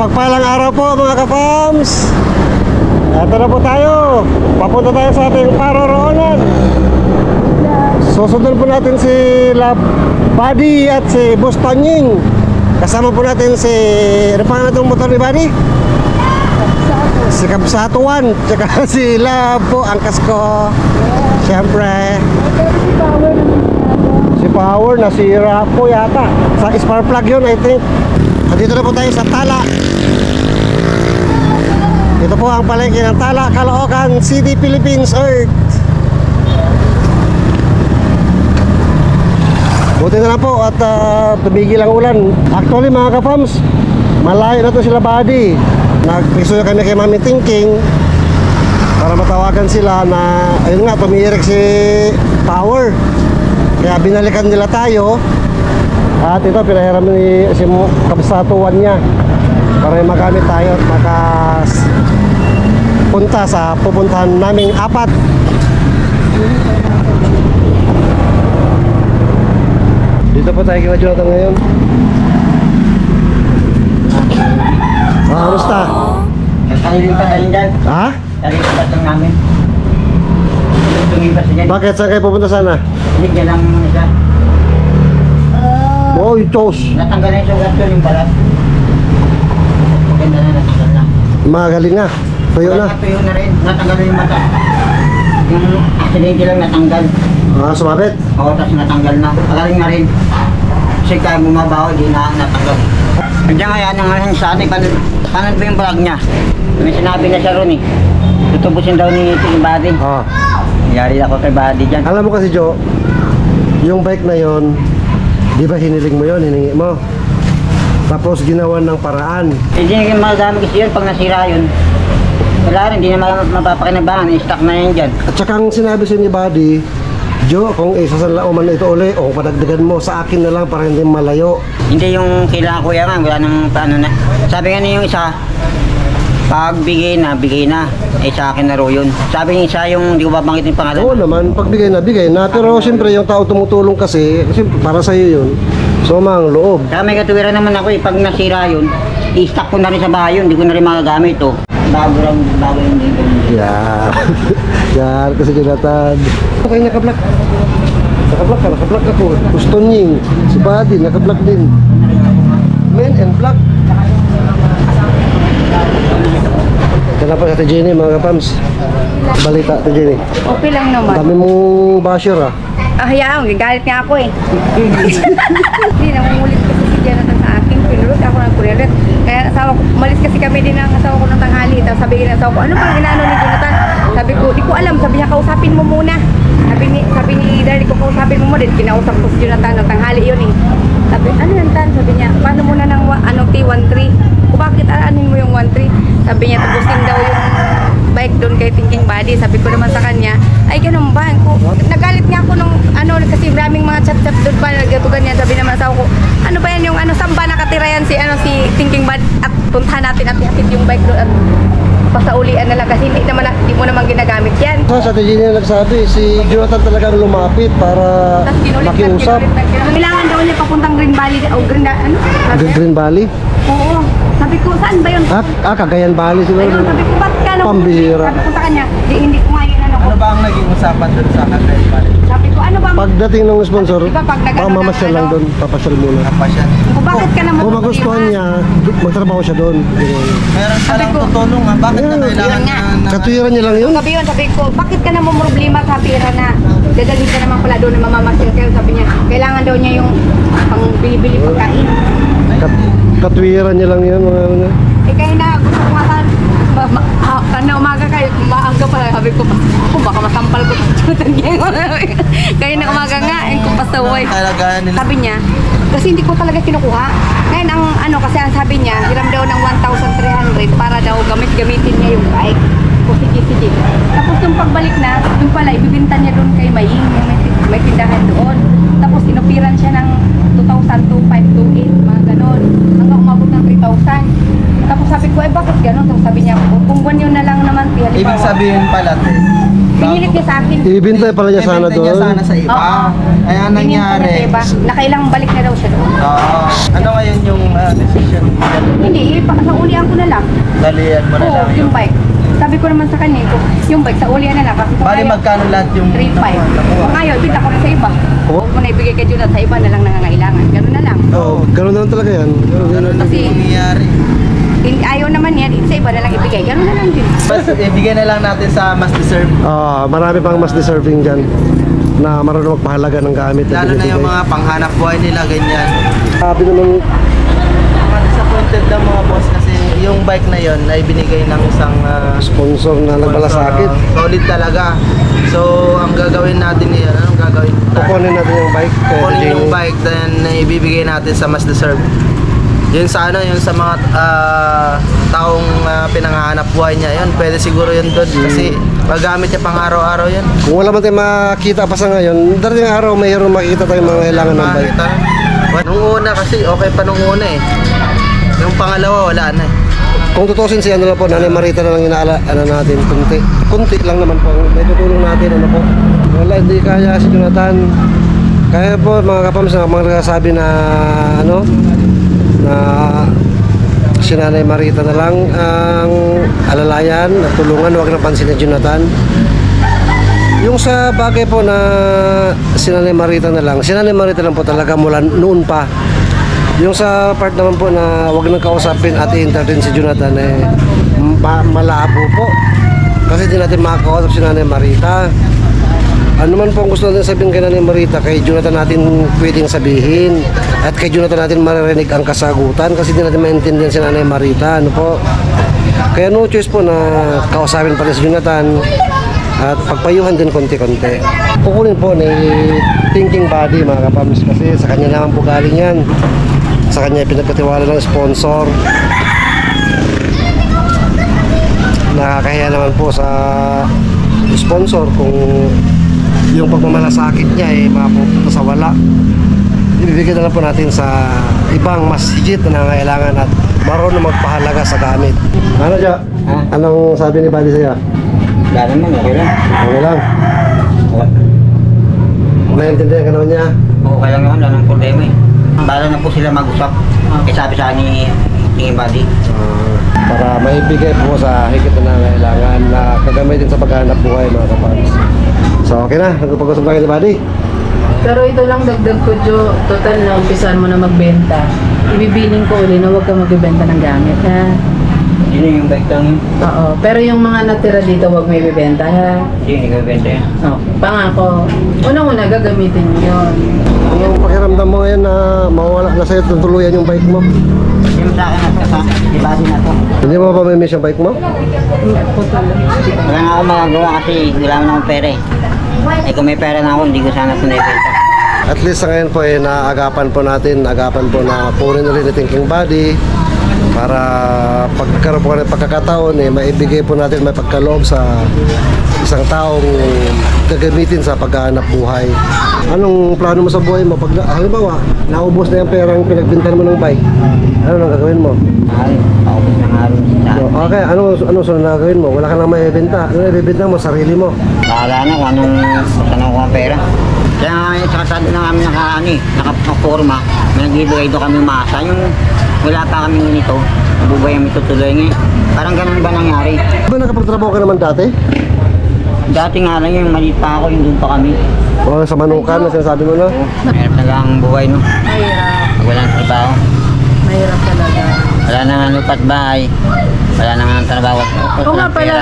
Mapagpalang araw po mga ka-fams. Ito na po tayo. Papunta tayo sa ating paroroonan. Susundan po natin si La Buddy at si Boss Tonying. Kasama po natin si... Ano pa nga itong motor ni Buddy? Si Kabsatuan. Tsaka si Lab po, angkas ko. Siyempre si Power nasira po yata. Sa spark plug yun, I think. Dito na po tayo sa Tala. Ito po ang palengke ng Tala, Caloocan City, Philippines, Earth. Buti na lang po at tumigil ang ulan. Actually mga ka-fams, malayo na to sila Buddy. Nagpiso na kami kay Mami Thinking para matawagan sila na ayun nga, tumirik si Power. Kaya binalikan nila tayo. At ito pinahiram ni si kabsatuan niya para magamit tayo at makapunta sa pupuntahan naming apat. Dito po tayo kay Jonathan ngayon. Kamusta? Kaliling pa tayo dyan. Ha? Kaliling pa tayo namin. Tumiba sa dyan. Bakit? Saan kayo pupunta sana? Hindi dyan lang isa. Oh, yung toast. Natanggal na yung sugat ko yung balat. Ganda na, natanggal na. Magaling na. Tuyo na. Tuyo na rin. Natanggal na yung mata. Yung aksidente lang natanggal. Ah, sumabit? Oo, tapos natanggal na. Magaling na rin. Kasi kaya bumabaho, hindi na natanggal. Nandiyan nga yan, ang sa atin, paano ba yung vlog niya? May sinabi na siya ron eh. Tutubusin daw ni Buddy. Ah. Yari ako kay Buddy dyan. Alam mo kasi Joe, yung bike na yon, di ba hiniling mo yon, hiningi mo? Tapos ginawa ng paraan. Hindi na magamit kasi yun pag nasira yun. Wala rin, hindi na mapapakinabangan. I-stock na yan dyan. At saka ang sinabi sa ni Buddy, Joe, kung isasanla o man ito uli, o padagdagan mo sa akin na lang para hindi malayo. Hindi yung kailangan kuya nga, wala nang paano na. Sabi nga niya yung isa, pag bigay na, eh sa akin na ro yun. Sabi niya isa yung, hindi ko babangit yung pangalan. Oo naman, pag bigay na. Pero siyempre yung tao tumutulong kasi para sa'yo yun. So ang loob. Kaya may katuwiran naman ako eh, pag nasira yun, i-stock ko na rin sa bahay yun, hindi ko na rin magagamit oh. Bago yung dito. Yeah. Yan, kasi Jonathan. Okay, naka-block. Naka-block ako. Gusto Nying, si Buddy, naka-block din. Men and block. Ito na po sa Jenny, mga kapams. Balita, Jenny. Okay lang naman. Dami mong basher ah. Hayaan, galit nga ako eh. Hindi, nangungulit kasi si Jonathan sa akin. Pinurot ako ng kulilit. Kaya asawa ko, umalis kasi kami din ng asawa ko ng tanghali. Tapos sabi ng asawa ko, ano pang inaano ni Jonathan? Sabi ko, di ko alam. Sabi niya, kausapin mo muna. Sabi ni Darry ko, kausapin mo muna. Kinausap ko si Jonathan ng tanghali yun eh. Sabi, ano yan Tan? Sabi niya, paano muna ng T13? Kung bakit aanin mo yung 13? Sabi niya, tapusin daw yung bike doon kay Thinking Buddy. Sabi ko naman sa kanya, ay ganun ba? Nagalit nga ako nung kasi maraming mga chat-chat doon pa nagatugan niya. Sabi naman sa ako, ano ba yan yung saan ba nakatira yan si Thinking Buddy at puntahan natin at ihatid yung bike doon at pasaulian na lang kasi hindi mo naman ginagamit yan. Sa Jenny na nagsabi, si Jonathan talagang lumapit para makiusap. Kailangan daw niya papuntang Green Valley o Green Valley? Oo. Sabi ko, saan ba yun? Cagayan Valley siguro. Ayun, sabi ko, ba't ka Pambihira. Sabi ko sa kanya, hindi ko nga yun Ano ba ang naging usapan doon sa Cagayan Valley? Sabi ko, ano ba? Pagdating ng sponsor, Diba, pag nag-ano pamamasyal ng lang doon, papasyal muna. Kapasyan. Kung bakit ka naman Kung magustuhan niya, magtrabaho siya doon. Meron palang tutulong ha? Bakit na kailangan niya na... Katuwiran niya lang yun. Sabi ko, bakit ka naman problema sa pera na dadalhin ka naman pala doon na mamamasyal kayo? Sabi niya, kailangan daw niya yung pang bili-bili pagkain. Katuwiran niya lang yun. Mga ano. Eh kaya na gusto ko nga na umaga kayo, maaga pa. Sabi ko, kung baka masampal ko kaya na umaga nga, kung pasaway. Sabi niya, kasi hindi ko talaga kinukuha. Ngayon ang kasi ang sabi niya, hiram daw ng 1,300 para daw gamitin niya yung bike. O sige. Tapos yung pagbalik na, yung pala, ibibinta niya doon kay Maying, may tindahan doon. Tapos inupiran siya ng 2,000, 2,528, mga ganon. Hanggang umabot ng 3,000. Tapos sabi ko, bakit ganon? Tapos sabi niya, kung buwan yun na lang naman, Ibig sabihin pala, Pinilit niya sa akin. Ibintay pala niya sana Ibenta niya doon. sana sa iba. Oo. Kaya ang Pinilit niya sa nangyari. iba. Nakailang balik na daw siya doon. Oo. Ano ngayon yung decision? Hindi, sa ulian ko na lang. Dalian mo na Oo, lang yung bike. Sabi ko naman sa kanya, yung bike sa ulian na lang. Kasi kung Bali ayaw, magkano lahat yung 3.5. Kung ayaw, ibita ko na sa iba. Oo. Kung naibigay kay Junat sa iba na lang nangangailangan. Gano'n na lang. Oo, ganun na lang talaga yan. Ganun lang Kasi yung nangyayari. ayaw naman yan, sa iba na lang ibigay. Gano'n na lang din. Mas ibigay na lang natin sa mas deserve. Marami pang mas deserving dyan na marunong magpahalaga ng gamit. Lalo na yung mga panghanap buhay nila, ganyan. Sabi naman, Mga disappointed lang mga boss kasi yung bike na yon ay binigay ng isang sponsor na nagmalasakit. solid talaga. So, ang gagawin natin ngayon, anong gagawin? Kukunin natin yung bike. Kunin yung bike, then ibibigay natin sa mas deserve. Yun sa ano, yun sa mga taong pinanghahanap buhay niya, yun, pwede siguro yun doon kasi magamit niya pang araw-araw yun. Kung wala man tayo makita pa sa ngayon, darating araw mayroon makikita tayong mga kailangan ng bike. Makita. Nung una kasi, okay pa nung una eh. Yung pangalawa, wala na eh. Kung tutusin si ano lang po, Nanay Marita na lang ano natin, kunti lang naman po, may tutulong natin, ano po. Wala, hindi kaya si Jonathan. Kaya po mga kapams na mga nagsasabi na ano, na si Nanay Marita na lang ang alalayan at tulungan, huwag na pansin ni Jonathan. Yung sa bagay po na si Nanay Marita na lang, si Nanay Marita lang po talaga mula noon pa. Yung sa part naman po na wag nang kausapin at i-entertain si Jonathan malabo po. Kasi di natin makakausap si Nanay Marita. Ano man po ang gusto natin sabihin kay Nanay Marita, kay Jonathan natin pwedeng sabihin. At kay Jonathan natin maririnig ang kasagutan kasi di natin maintindihan si Nanay Marita. Ano po? Kaya no choice po na kausapin pa rin si Jonathan at pagpayuhan din konti-konti. Kukunin po ni Thinking Body mga kapams kasi sa kanya naman po galing yan. Sa kanya pinagkatiwala ng sponsor. Nakakahiya naman po sa sponsor kung yung pagmamalasakit niya ay mapupunta sa wala. Ibibigay na lang po natin sa ibang mas higit na nangangailangan at marunong magpahalaga sa gamit. Ano siya? Ha? Anong sabi ni Buddy sa'yo? Wala naman, okay lang. Okay lang. Naiintindihan ka naman niya? Okay lang naman, wala nang problema eh. Bala na po sila mag-usap. Eh sabi sa ni Tingin Buddy. Para maibigay po sa higit na nangangailangan na kagamitin sa paghahanap buhay mga kapans. So okay na, nagpag-usap na kayo ni Buddy. Pero ito lang dagdag ko, Jo. Total na umpisan mo na magbenta. Ibibiling ko uli na huwag ka magbibenta ng gamit, ha? Sino yung bike lang yun? Oo. Pero yung mga natira dito, huwag may ibibenta, ha? Sino yung benta yan? Okay. Pangako. Unang-una, gagamitin mo yun. Yung pakiramdam mo ngayon na mawala na sa'yo tuluyan yung bike mo? Yung sa akin at kasa, di Buddy na to. Hindi mo pa may-miss yung bike mo? Wala nga ako magagawa kasi wala naman akong pera eh. Eh kung may pera na ako, hindi ko sana ito naibenta. At least sa ngayon po naagapan po na kunin na rin ni Thinking Body para pagkaroon po ng pagkakataon maibigay po natin may pagkaloob sa isang taong gagamitin sa paghahanap buhay. Anong plano mo sa buhay mo? Pag halimbawa, naubos na yung perang pinagbintan mo ng bike, ano nang gagawin mo? Ay, paubos na nga rin sa So, okay, anong sunod na gagawin mo? Wala ka nang maibenta. Ano ibibenta mo? Sarili mo. bahala na kung anong saan ako ang pera. Kaya nga sa kasado na kami nakaporma, may nagbibigay doon kami masa. Yung wala pa kami nito, bubay kami tutuloy ngayon. Parang ganun ba nangyari? Ba nakapagtrabaho ka naman dati? Dati nga lang yung maliit pa ako, yung doon pa kami. O sa manukan na sinasabi mo na? Mahirap na lang ang buhay, no? Mahirap. Pag walang trabaho, Mahirap talaga. wala na nga lupat bahay, wala na nga trabaho. Oo nga pala,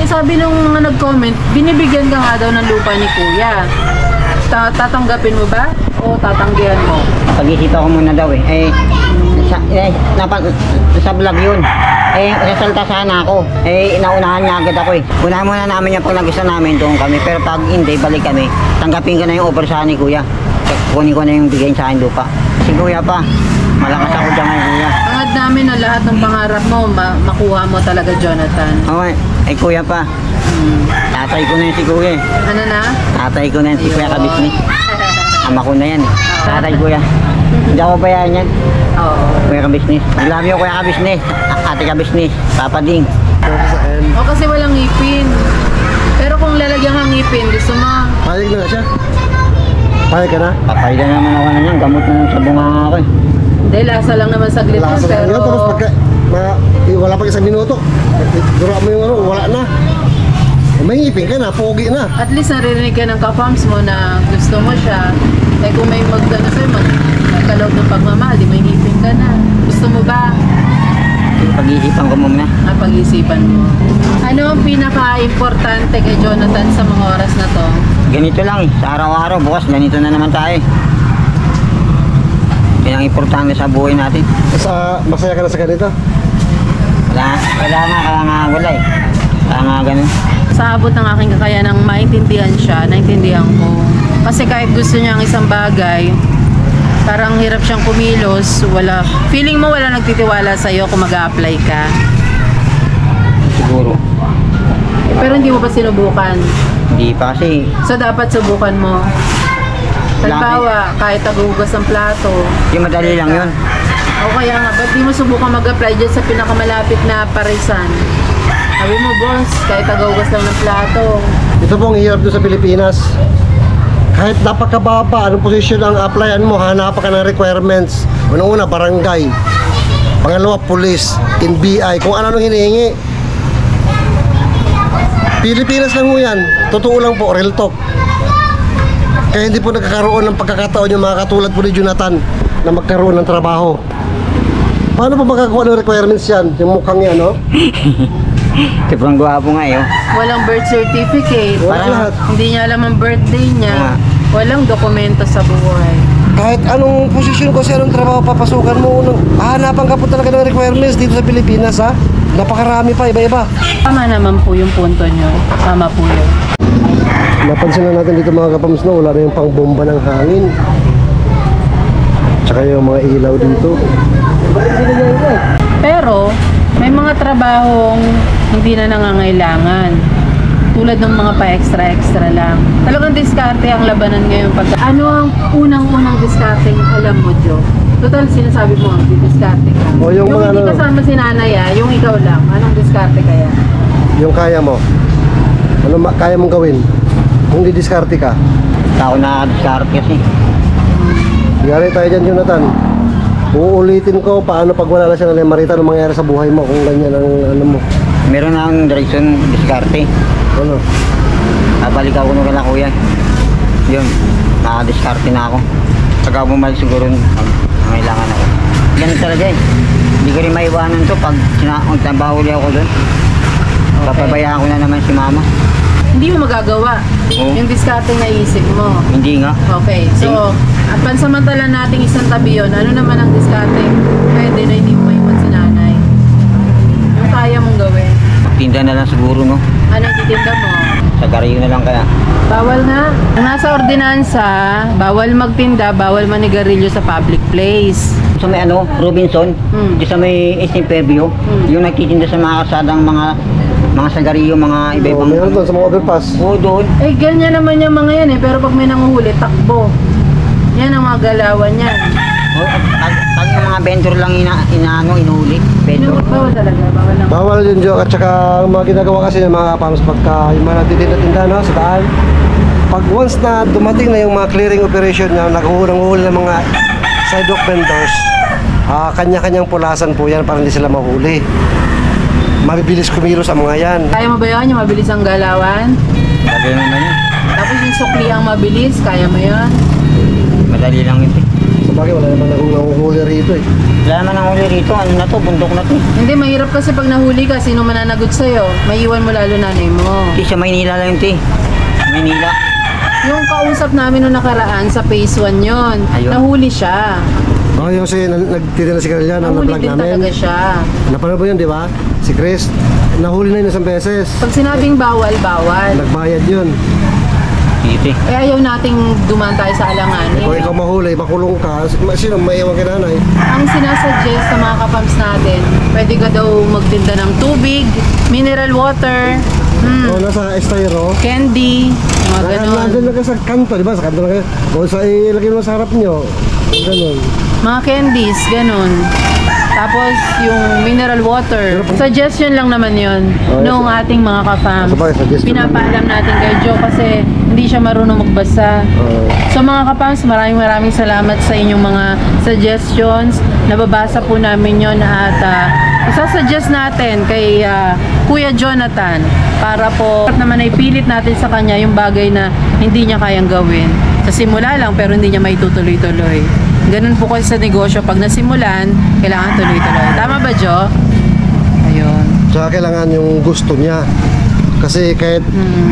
sabi nung mga nag-comment, binibigyan ka nga daw ng lupa ni Kuya. Tatanggapin mo ba? O tatanggihan mo? Pag-isip ako muna daw eh. Sa vlog yun. Sasalta sana ako. Naunahan niya agad ako eh. Unahan muna namin yung pag nag-isa namin doon kami. Pero pag hindi, balik kami. Tanggapin ko na yung offer sa ni Kuya. Kunin ko na yung bigay sa akin lupa. Si Kuya pa. Malakas ako dyan kay Kuya. Hangad namin na lahat ng pangarap mo, makuha mo talaga, Jonathan. Okay. Kuya pa. Tatay ko na yun si Kuya eh. Ano na? Tatay ko na yun si Kuya ka-business. Ama ko na yan. Tatay Kuya. Hindi ako bayaan yan. Oo. Kuya ka-business. I love you Kuya ka-business. Ate ka-business. Papa Ding. O kasi walang ipin. Pero kung lalagyan kang ngipin, gusto mo? Payag na siya. Payag ka na? Papayda naman ako na yan. Gamot na lang sa bunganga ko eh. Hindi, lasa lang naman saglit yun, Lasa lang pero... yun, tapos pagka, wala pa isang minuto. Dura mo yung ano, wala na. May ngipin ka na, pogi na. At least naririnig ka ng ka-fams mo na gusto mo siya. Eh kung may magdano sa'yo, magkalaw ng pagmamahal, di may ngipin ka na. Gusto mo ba? Pag-iisipan ko muna. Pag-isipan mo. Ano ang pinaka-importante kay Jonathan sa mga oras na to? Ganito lang eh. Sa araw-araw, bukas ganito na naman tayo eh. Yan ang importante sa buhay natin. Masaya ka na sa ganito? Wala nga eh. Kaya nga ganun. Sa abot ng aking kakayanang maintindihan siya, naintindihan ko. Kasi kahit gusto niya ang isang bagay, parang hirap siyang kumilos, feeling mo wala nagtitiwala sa'yo kung mag-a-apply ka. Siguro. Pero hindi mo pa sinubukan. Hindi pa kasi. So dapat subukan mo. Halimbawa, kahit tagugas ng plato. Yung madali lang yun. O kaya nga, ba't di mo subukan mag-apply dyan sa pinakamalapit na parisan? Sabi mo, boss, kahit tagugas lang ng plato. Ito pong hirap doon sa Pilipinas. Kahit napakababa, anong posisyon ang applyan mo, hanapan ka ng requirements. Unang-una, barangay. Pangalawa, police, NBI, kung ano nang hinihingi. Pilipinas lang mo yan. Totoo lang po, real talk. Kaya hindi po nagkakaroon ng pagkakataon yung mga katulad po ni Jonathan na magkaroon ng trabaho. Paano po magkakakuha ng requirements yan? Yung mukhang yan, no? Sobrang gwapo nga eh. Oh. Walang birth certificate. Wala lahat. Hindi niya alam ang birthday niya. Oo nga. Walang dokumento sa buhay. Kahit anong posisyon ko sa anong trabaho papasukan mo, hahanapan ka po talaga ng requirements dito sa Pilipinas, ha? Napakarami pa, iba-iba. Tama naman po yung punto niyo. Tama po yun. Napansin na natin dito mga kapams na wala na yung pangbomba ng hangin. Tsaka yung mga ilaw dito. Pero, may mga trabahong hindi na nangangailangan. Tulad ng mga pa-extra-extra lang. Talagang diskarte ang labanan ngayon. Ano ang unang-unang diskarte alam mo, Jo? Total, sinasabi mo, diskarte ka. O, yung mga hindi ano- kasama si nanay, yung ikaw lang. Anong diskarte kaya? Yung kaya mo. Ano kaya mong gawin? Kung didiskarte ka. Tao na diskarte kasi. Yari tayo dyan, Jonathan. Uulitin ko paano pag wala na siya ng Marita, anong mangyayari sa buhay mo kung ganyan ang ano mo. Meron na ang direksyon diskarte. Ano? Babalik ako nung kala kuya. Yun, nakadiskarte na ako. Pagka bumalik siguro kailangan ako. Ganun talaga eh. Hindi ko rin maiwanan to pag magtabahuli ako doon. Papabayaan ko na naman si mama. Hindi mo magagawa. Oo. Yung diskarte na isip mo. Hindi nga. Okay, so, at pansamantala nating isang tabi yun, ano naman ang diskarte? Pwede na hindi mo maiwan si nanay. Yung kaya mong gawin. Magtinda na lang siguro no. Anong titinda mo? Sa Gariyo na lang kaya. Bawal nga. Nasa ordinansa, bawal magtinda, bawal manigarilyo sa public place. Sa may ano, Robinson, Hmm. sa may Eastern Fairview, yung nagtitinda sa mga kasadang mga sagariyo, mga Oh, iba-ibang... meron doon sa mga overpass. Oo, doon. Eh, ganyan naman yung mga yan eh, pero pag may nanguhuli, takbo. Yan ang mga galawan yan. Oh, pag yung mga vendor lang inuhuli. Vendor. Bawal talaga, bawal lang. Bawal yun, Joe. At saka ang mga ginagawa kasi ng mga kapams pagka yung mga nagtitinda-tinda no, sa daan. Pag once na dumating na yung mga clearing operation na naghuhuli ng mga sidewalk vendors, kanya-kanyang pulasan po yan para hindi sila mahuli. Mabibilis kumilos ang mga yan. Kaya mo ba yan? Yung mabilis ang galawan? Lagay naman yun. Tapos yung sukli ang mabilis, kaya mo yan? Madali lang yun. Sa bagay, wala naman nanguhuli rito eh. Wala naman ang huli rito. Ano na to? Bundok na to. Hindi, mahirap kasi pag nahuli ka, sino mananagot sa'yo? May iwan mo lalo nanay mo. Di sa Maynila lang yun, Maynila. Yung kausap namin nung nakaraan sa phase 1 yun, Ayun. nahuli siya. Oh, yung si nagtitinda si Carl yan, ang Nahuli na-vlog din talaga namin. siya. Napanood mo yun, di ba? Si Chris, nahuli na yun isang beses. Pag sinabing bawal, bawal. Nagbayad yun. Dito. Eh ayaw nating dumaan tayo sa alanganin. Kung ikaw mahuli, makulong ka, sino may iwan kay nanay? Ang sinasuggest sa mga kapams natin, pwede ka daw magtinda ng tubig, mineral water, O nasa styro. candy, mga ganon. Nandun lang ka sa kanto, di ba? Sa kanto lang kayo. O sa ilagay mo sa harap nyo. Ganun. Mga candies, ganon. Tapos yung mineral water. Suggestion lang naman yun nung ating mga ka-fams. Sabagay, suggestion lang. Pinapaalam natin kay Joe kasi hindi siya marunong magbasa. So mga ka-fams, maraming salamat sa inyong mga suggestions. Nababasa po namin yun at isasuggest natin kay Kuya Jonathan para po naman ay pilit natin sa kanya yung bagay na hindi niya kayang gawin. Sa simula lang pero hindi niya maitutuloy-tuloy. Ganun po kasi sa negosyo. Pag nasimulan, kailangan tuloy-tuloy. Tama ba, Jo? Ayun. Tsaka kailangan yung gusto niya. Kasi kahit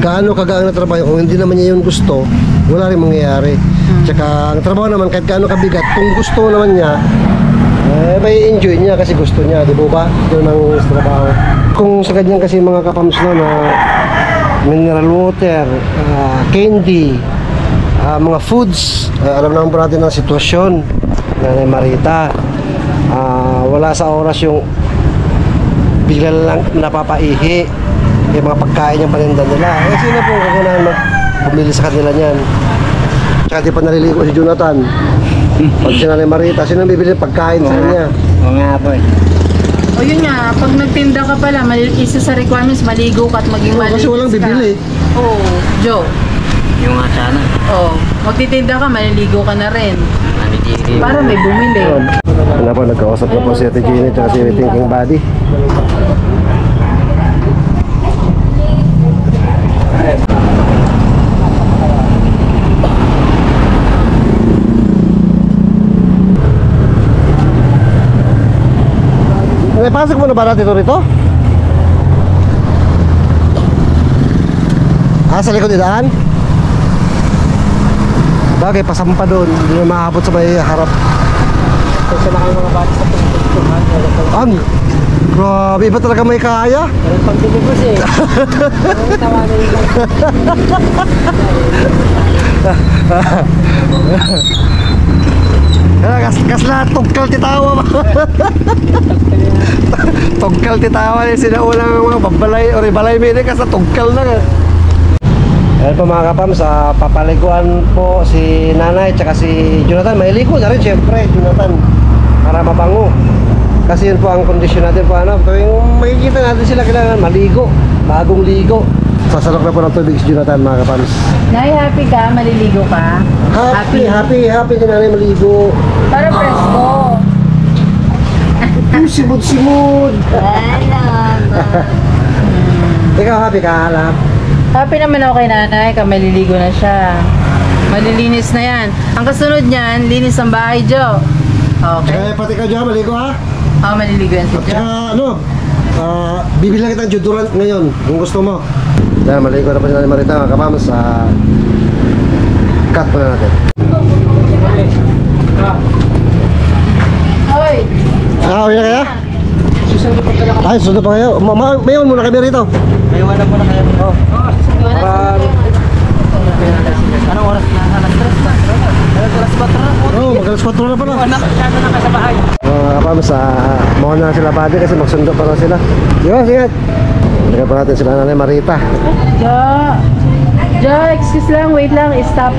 gaano kagaan na trabaho, kung hindi naman niya yung gusto, wala rin mangyayari. Tsaka ang trabaho naman, kahit gaano kabigat, kung gusto naman niya, may enjoy niya kasi gusto niya, di ba? Yun ang trabaho. Kung sa ganyan kasi mga kapams na mineral water, candy, mga foods, alam naman po natin ang sitwasyon na Marita. Wala sa oras yung bigla lang napapaihi yung mga pagkain yung paninda nila. Sino po kailangan bumili sa kanila niyan? Tsaka di pa naliligo si Jonathan. Pag si Nanay Marita, sino bibili ng pagkain sa kanya? Oo nga po eh. O yun nga, pag nagtinda ka pala, isa sa requirements, maligo ka at maging malinis Kasi walang bibili. Oo, Joe. Yung nga sana. Oo, magtitinda ka, maliligo ka na rin. Para may bumili. Wala po, nagkausap na po si Ate Jeannie at si Thinking Body. Pasok mo na ba natin ito rito? Sa likod idaan? Bagay, pasampa doon. Hindi na maabot sa may harap. Kasi na kayo mga bata sa pagtutuhan. Grabe, iba talaga may kaya? Pero pag dumubos eh. Tawanan yung Kasla, tugkal titawa ba? Tugkal titawa yung sinaulang mga babalay o balay mini kasla tugkal na nga. Ayan po mga kapam, sa papaliguan po si Nanay tsaka si Jonathan. Mailigo na rin syempre, Jonathan, para mabango. Kasi yun po ang kondisyon natin po, tuwing makikita natin sila kailangan maligo, bagong ligo. Sasalok na po ng tubig si Jonathan mga kapams. Nay, happy ka? Maliligo ka? Happy si Nanay maligo. Para presko. Simod. Ikaw happy ka, Alap? Happy naman ako kay nanay, maliligo na siya. Malilinis na yan. Ang kasunod niyan, linis ang bahay, Jo. Okay? Pati ka dyan, maligo ha? Maliligo yan si Jo. Tsaka bibilang kitang deodorant ngayon kung gusto mo. Dahil maligo na pa si Nanay Marita mga kapams. Cut po na natin. Hoy! Uwi na kaya? Ay, susunod pa kayo. Mayon muna kami rito. May iwanan mo na kayo. Oo. Anong oras na? Alas 4 na. Oo, mag-alas 4 na pala. Anak, sana na ka sa bahay. Mga kapams, mauna na sila body kasi magsundo pa na sila. Sige. Bigyan pa natin sila Nanay Marita. Jo! Jo, excuse lang, wait lang, stop.